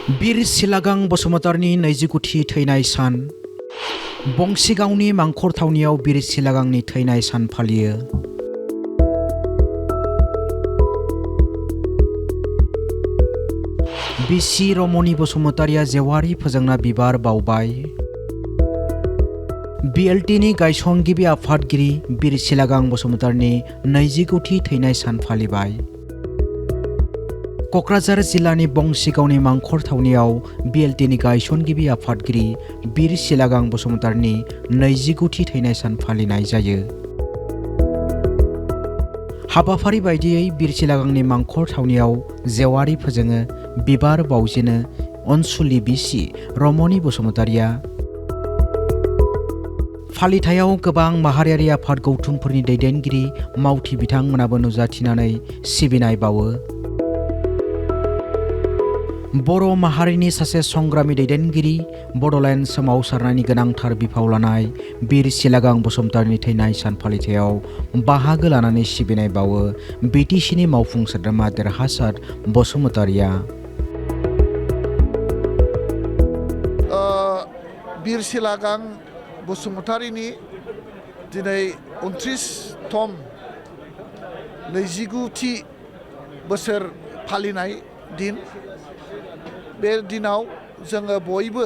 बीर सिलागां बसुमतारिनि 29थि थैनाय सान। बंसिगावनि मांखर थावनियाव बीर सिलागांनि थैनाय सान फालियो। बिसि रमनि बसुमतारिया जेवारि फोजोंना बिबार बावबाय। BLTनि गायसनगिरि आफादगिरि बीर सिलागां बसुमतारिनि 29थि थैनाय सान फालिबाय। क'क्राझार जिल्लानि बंसिगावनि मांखर थावनियाव BLTनि गायसनगिरि आफादगिरि बीर सिलागां बसुमतारिनि 29थि थैनाय सान फालिनाय जायो। हाबाफारि बायदियै बीर सिलागांनि मांखर थावनियाव जेवारि फोजोङो, बिबार बावजेनो अनसुलि बिसि रमनि बसुमतारिया। फालिथायाव गोबां माहारियारि आफाद गौथुमफोरनि दैदेनगिरि मावथि बिथांमोनाबो नुजाथिनानै सिबिनाय बावो। बर' माहारिनि सासे संग्रामि दैदेनगिरि, बड'लेण्ड सोमावसारनायनि गोनांथार बिफाव लानाय बीर सिलागां बसुमतारिनि थैनाय सान फालिथायाव बाहागो लानानै सिबिनाय बावो BTCनि मावफुं सोद्रोमा देरहासार बसुमतारिया। बीर सिलागां बसुमतारिनि दिनै 29थम 29थि बोसोर फालिनाय दिन। बे दिनाव जोङो बयबो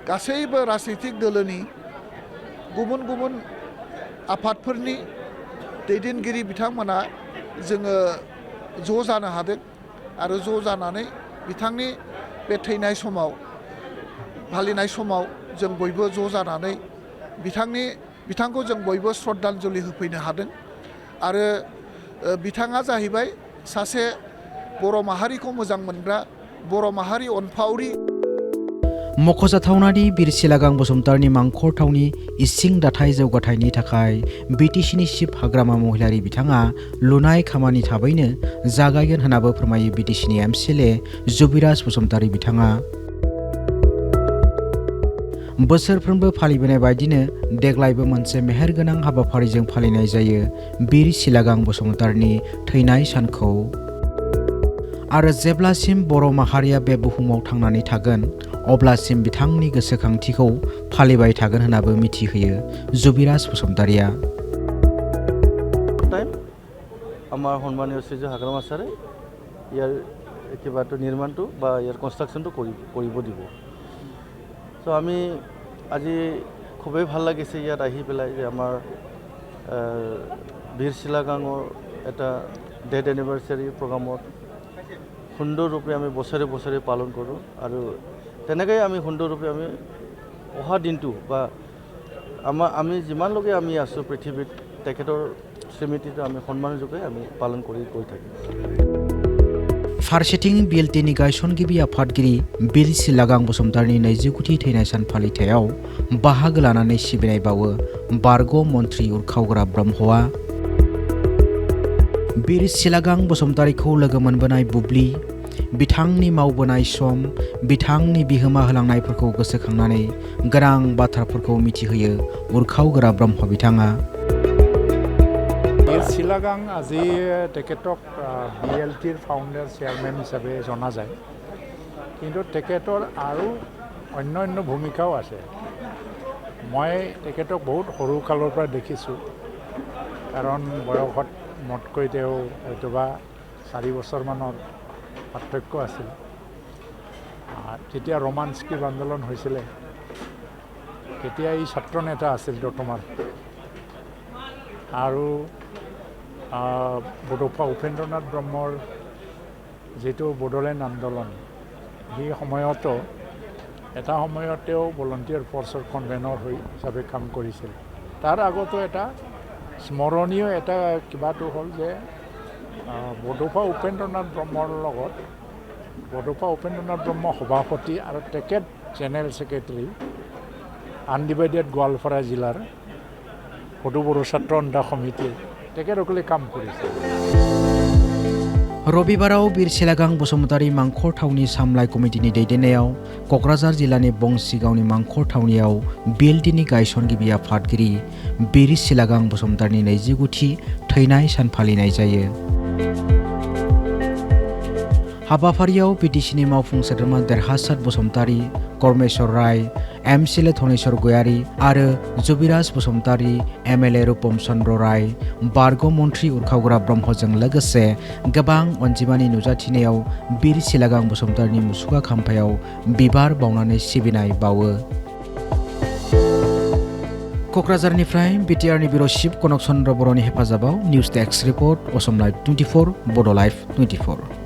गासैबो राजनितिक दोलोनि गुबुन गुबुन आफादफोरनि दैदेनगिरि बिथांमोना जोङो ज' जानो हादों आरो ज' जानानै बिथांनि बे थैनाय समाव फालिनाय समाव जों बयबो ज' जानानै बिथांखौ जों बयबो श्रद्धांजलि होफैनो हादों। आरो बिथाङा जाहैबाय सासे बर' माहारिखौ मोजां मोनग्रा, बर' माहारि अनफावरि। मख'जाथावनादि बीर सिलागां बसुमतारिनि मांखर थावनि इसिं दाथाय जौगाथायनि थाखाय BTCनि चिफ हाग्रामा महिलारि बिथाङा लुनाय खामानि थाबैनो जागायगोन होननाबो फोरमायो BTCनि MCLA जुबिराज बसुमतारि बिथाङा। बोसोरफ्रोमबो फालिबोनाय बायदिनो देग्लायबो मोनसे मेहेरगोनां हाबाफारिजों फालिनाय जायो बीर सिलागां बसुमतारिनि थैनाय सानखौ। आरो जेब्लासिम बर' माहारिया बे बुहुमाव थांनानै थागोन अब्लासिम बिथांनि गोसोखांथिखौ फालिबाय थागोन होननाबो मिथिहोयो जुबिराज बसुमतारिया। আমার সন্মানীয় শ্রীজ হাগ্রামা স্যারে ইয়ার একেবারে নির্মাণটো বা ইয়ার কনস্ট্রাকশনটো কৰিব দিব। তো আমি আজি খুবেই ভাল লাগিছে ইয়াত আহি পেলাই যে আমাৰ বীৰ চিলাগাঙৰ এটা ডেথ এনিভাৰ্চাৰী প্ৰগ্ৰামত সুন্দৰৰূপে আমি বছৰে বছৰে পালন কৰোঁ। আৰু তেনেকৈ আমি সুন্দৰৰূপে আমি অহা দিনটো বা আমি যিমানলৈকে আমি আছোঁ পৃথিৱীত তেখেতৰ স্মৃতিটো আমি সন্মান যোগে আমি পালন কৰি গৈ থাকিম। फारसेथिं BLTनि गायसनगिरि आफादगिरि बीर सिलागां बसुमतारिनि 29थि थैनाय सान फालिथायाव बाहागो लानानै सिबिनाय बावो बारग' मन्थ्रि उरखावग्रा ब्रह्मआ। बीर सिलागां बसुमतारिखौ लोगो मोनबोनाय बुब्लि, बिथांनि मावबोनाय सम, बिथांनि बिहोमा होलांनायफोरखौ गोसोखांनानै गोनां बाथ्राफोरखौ मिथिहोयो उरखावग्रा ब्रह्म बिथाङा। बीर सिलागां আজি তেখেতক BLTৰ ফাউণ্ডাৰ চেয়াৰমেন হিচাপে জনা যায়, কিন্তু তেখেতৰ আৰু অন্য ভূমিকাও আছে। মই তেখেতক বহুত সৰুকালৰ পৰা দেখিছোঁ, কাৰণ বয়সত মোতকৈ তেওঁ হয়তোবা 4 বছৰমানৰ পাৰ্থক্য আছিল। যেতিয়া ৰোমান স্ক্ৰিপ্ট আন্দোলন হৈছিলে তেতিয়া এই ছাত্ৰ নেতা আছিল বৰ্তমান। আৰু বডোফা উপেন্দ্ৰনাথ ব্ৰহ্মৰ যিটো বডোলেণ্ড আন্দোলন, সেই সময়তো এটা সময়ত তেওঁ ভলণ্টিয়াৰ ফৰ্চৰ কনভেনৰ হিচাপে কাম কৰিছিল। তাৰ আগতো এটা স্মৰণীয় এটা কিবাটো হ'ল যে বডোফা উপেন্দ্ৰনাথ ব্ৰহ্মৰ লগত বডোফা উপেন্দ্ৰনাথ ব্ৰহ্ম সভাপতি আৰু তেখেত জেনেৰেল ছেক্ৰেটাৰী আনডিভাইডেড গোৱালপাৰা জিলাৰ বড়ো ছাত্ৰ সন্থা সমিতিৰ তেখেতসকলে কাম কৰিছে। रबिबाराव बीर सिलागां बसुमतारि मांखर थावनि सामलाय कमिटिनि दैदेननायाव क'क्राझार जिल्लानि बंसिगावनि मांखर थावनियाव BLTनि गायसनगिरि आफादगिरि बीर सिलागां बसुमतारिनि 29थि थैनाय सान फालिनाय जायो। हाबाफारियाव बिटिसिनि मावफुं सोद्रोमा देरहासात बसुमतारी, करमेश्वर राय, एमसिएलए धनेश्वर गयारी आरो जुबिराज बसुमतारी, एमएलए रूपम चन्द्र राय, बारग' मन्थ्रि उरखावग्रा ब्रह्मजों लोगोसे गोबां अनजिमानि नुजाथिनायाव बीर सिलागां बसुमतारीनि मुसुखा खाम्फायाव बिबार बावनानै सिबिनाय बावो। क'क्राझारनिफ्राय बिटिआरनि बिउर' चिफ कनक चन्द्र बर'नि हेफाजाबाव news desk report Assam live 24 बड' लाइभ 24।